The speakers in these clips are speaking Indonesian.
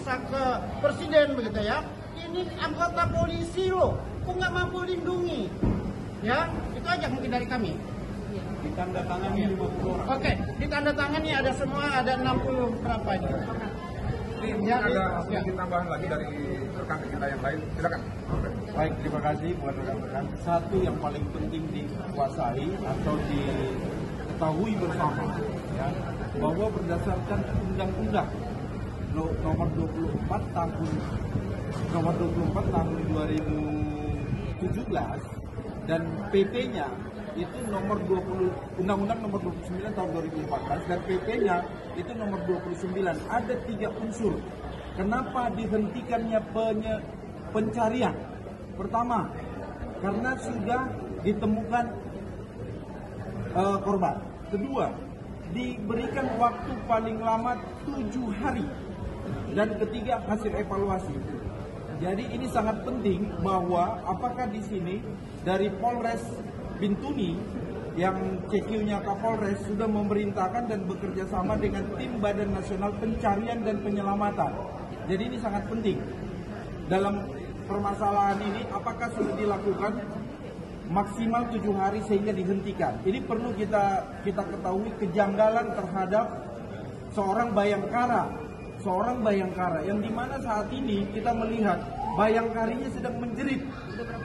bisa ke presiden begitu ya. Ini anggota polisi loh, kok nggak mampu lindungi? Ya, itu aja mungkin dari kami. Ditandatangani 50 orang. Oke, ditandatangani ada semua, ada 60 berapa itu? Ini ada sedikit tambahan lagi dari rekan kita yang lain. Silakan. Baik, terima kasih buat rekan-rekan. Satu yang paling penting dikuasai atau diketahui bersama, ya, bahwa berdasarkan Undang-Undang nomor 24 tahun 2017 dan PP-nya itu nomor 20, Undang-Undang nomor 29 tahun 2014 dan PP-nya itu nomor 29. Ada 3 unsur kenapa dihentikannya pencarian. Pertama, karena sudah ditemukan korban. Kedua, diberikan waktu paling lama 7 hari. Dan ketiga, hasil evaluasi. Jadi ini sangat penting bahwa apakah di sini dari Polres Bintuni yang CQ-nya Kapolres sudah memerintahkan dan bekerja sama dengan tim Badan Nasional Pencarian dan Penyelamatan. Jadi ini sangat penting. Dalam permasalahan ini apakah sudah dilakukan maksimal 7 hari sehingga dihentikan. Ini perlu kita ketahui kejanggalan terhadap seorang bayangkara yang dimana saat ini kita melihat bayangkarinya sedang menjerit.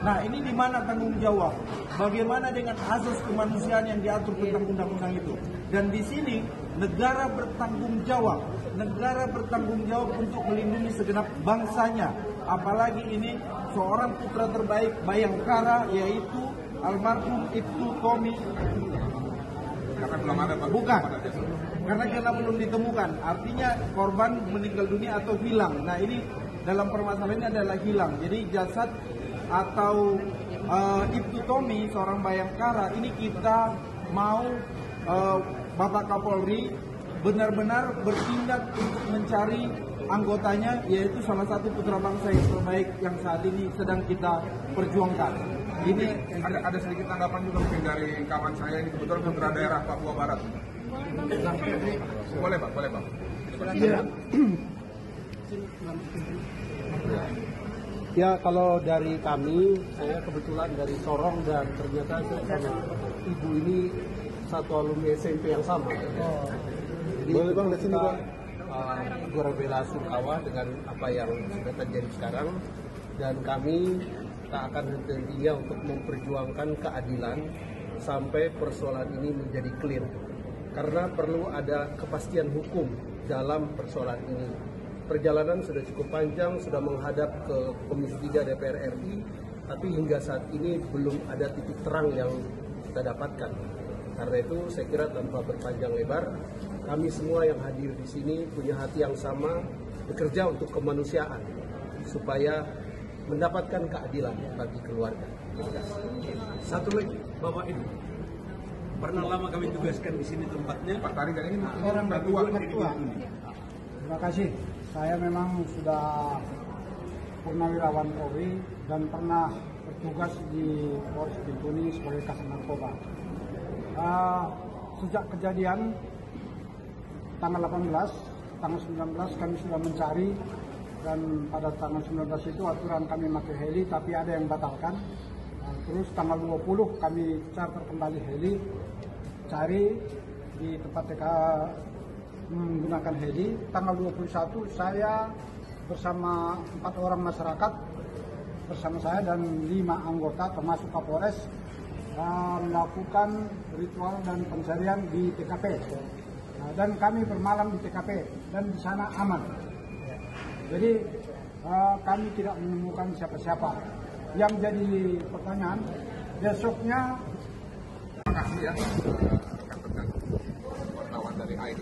Nah, ini di mana tanggung jawab? Bagaimana dengan asas kemanusiaan yang diatur tentang undang-undang itu? Dan di sini negara bertanggung jawab untuk melindungi segenap bangsanya. Apalagi ini seorang putra terbaik bayangkara yaitu almarhum Ibtu Tommy. Karena belum ada, Pak. Bukan. Karena belum ditemukan. Artinya korban meninggal dunia atau hilang. Nah, ini dalam permasalahan ini adalah hilang. Jadi jasad atau Ibtu Tommy, seorang bayangkara, ini kita mau Bapak Kapolri benar-benar bertindak untuk mencari anggotanya, yaitu salah satu putra bangsa yang terbaik yang saat ini sedang kita perjuangkan. Ini ada sedikit tanggapan juga mungkin dari kawan saya ini, kebetulan putra daerah Papua Barat. Boleh Pak, boleh Pak. Ya, kalau dari kami, saya kebetulan dari Sorong dan ternyata saya sama ibu ini satu alumni SMP yang sama. Jadi boleh Bang, di sini Bang. Berbela sungkawa dengan apa yang sudah terjadi sekarang, dan kami tak akan henti-hentinya untuk memperjuangkan keadilan sampai persoalan ini menjadi clear. Karena perlu ada kepastian hukum dalam persoalan ini. Perjalanan sudah cukup panjang, sudah menghadap ke Komisi 3 DPR RI, tapi hingga saat ini belum ada titik terang yang kita dapatkan. Karena itu saya kira tanpa berpanjang lebar, kami semua yang hadir di sini punya hati yang sama, bekerja untuk kemanusiaan, supaya mendapatkan keadilan bagi keluarga. Satu lagi, Bapak Ibu, pernah lama kami tugaskan di sini tempatnya. Pak Tari dan ini orang tua. Terima kasih. Saya memang sudah purnawirawan Polri dan pernah bertugas di Polres Bintuni sebagai Kasat Narkoba. Sejak kejadian tanggal 18, tanggal 19 kami sudah mencari, dan pada tanggal 19 itu aturan kami pakai heli tapi ada yang batalkan. Terus tanggal 20 kami charter kembali heli, cari di tempat TK menggunakan heli. Tanggal 21 saya bersama 4 orang masyarakat bersama saya dan 5 anggota termasuk Kapolres melakukan ritual dan pencarian di TKP. Dan kami bermalam di TKP dan di sana aman. Jadi kami tidak menemukan siapa-siapa. Yang jadi pertanyaan, besoknya. Terima kasih ya rekan-rekan wartawan dari ID.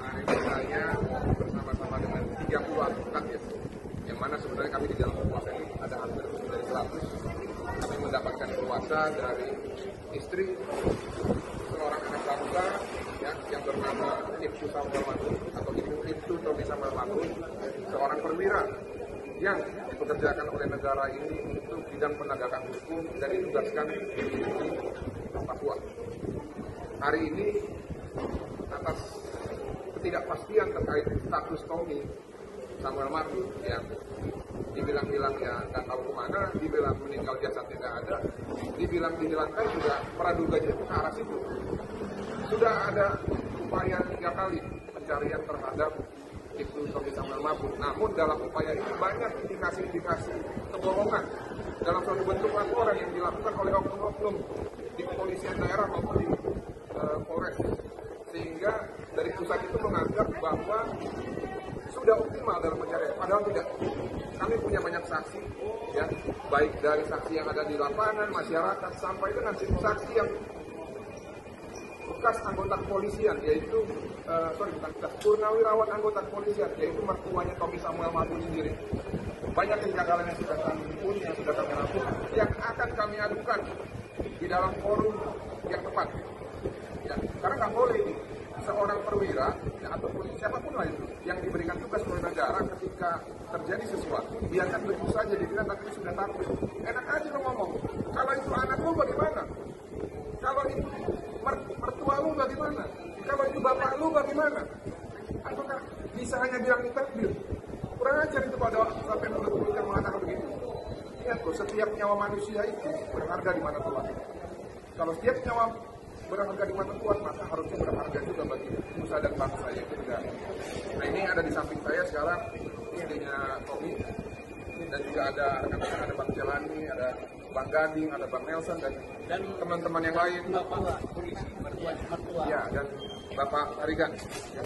Hari ini saya bersama-sama dengan 30 advokat ya, yang mana sebenarnya kami di dalam kuasa ini ada hampir lebih dari 100. Kami mendapatkan kuasa dari istri seorang anak bangsa ya, yang bernama Ibtu Samuel Mangun atau Ibtu Tommy Samuel Mangun, seorang perwira yang dipekerjakan oleh negara ini untuk bidang penegakan hukum dan ditugaskan di Papua. Hari ini atas ketidakpastian terkait status Tommy Samuel Marbun yang dibilang-bilang ya nggak tahu kemana, dibilang meninggal jasad tidak ada, dibilang dihilangkan juga praduganya itu ke arah situ. Sudah ada upaya 3 kali pencarian terhadap Ibtu Tommy Samuel Marbun. Namun dalam upaya ini banyak indikasi-indikasi kebohongan dalam suatu bentuk laporan yang dilakukan oleh oknum-oknum di kepolisian daerah maupun di Polres. Sehingga dari pusat itu menganggap bahwa sudah optimal dalam pencarian, padahal tidak. Kami punya banyak saksi, ya, baik dari saksi yang ada di lapangan, masyarakat, sampai dengan saksi yang bekas anggota kepolisian, yaitu purnawirawan anggota kepolisian, yaitu mertuanya Tommy Samuel Marbun sendiri. Banyak kegagalan yang sudah kami punya, sudah kami lakukan, yang akan kami adukan di dalam forum yang tepat. Ya, karena nggak boleh ini seorang perwira ya, ataupun siapapun lah itu yang diberikan tugas oleh negara ketika terjadi sesuatu biarkan begitu saja dikira tapi sudah takut. Enak aja lo ngomong. Kalau itu anak lu bagaimana? Kalau itu mertua lu bagaimana? Kalau itu bapak lu bagaimana? Apakah bisa hanya bilang takbir? Kurang ajar itu pada sampai mulut yang mengatakan begitu. Ingat loh, setiap nyawa manusia itu berharga di mata Tuhan. Kalau setiap nyawa berharga di mata Tuhan, maka harusnya berharga juga bagi nusa dan bangsa yaitu negara. Nah ini ada di samping saya sekarang, ini adanya Tommy, dan juga ada rekan-rekan, ada Bang Jelani, ada Bang Gading, ada Bang Nelson, dan teman-teman yang lain. Bapak polisi, mertua. Ya, dan Bapak Harigan. Ya.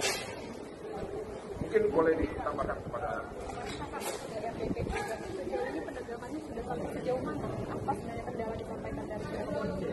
Mungkin boleh ditambahkan kepada sejauh ini penegakannya sudah sampai sejauh mana? Apa sebenarnya kendala disampaikan dari polisi?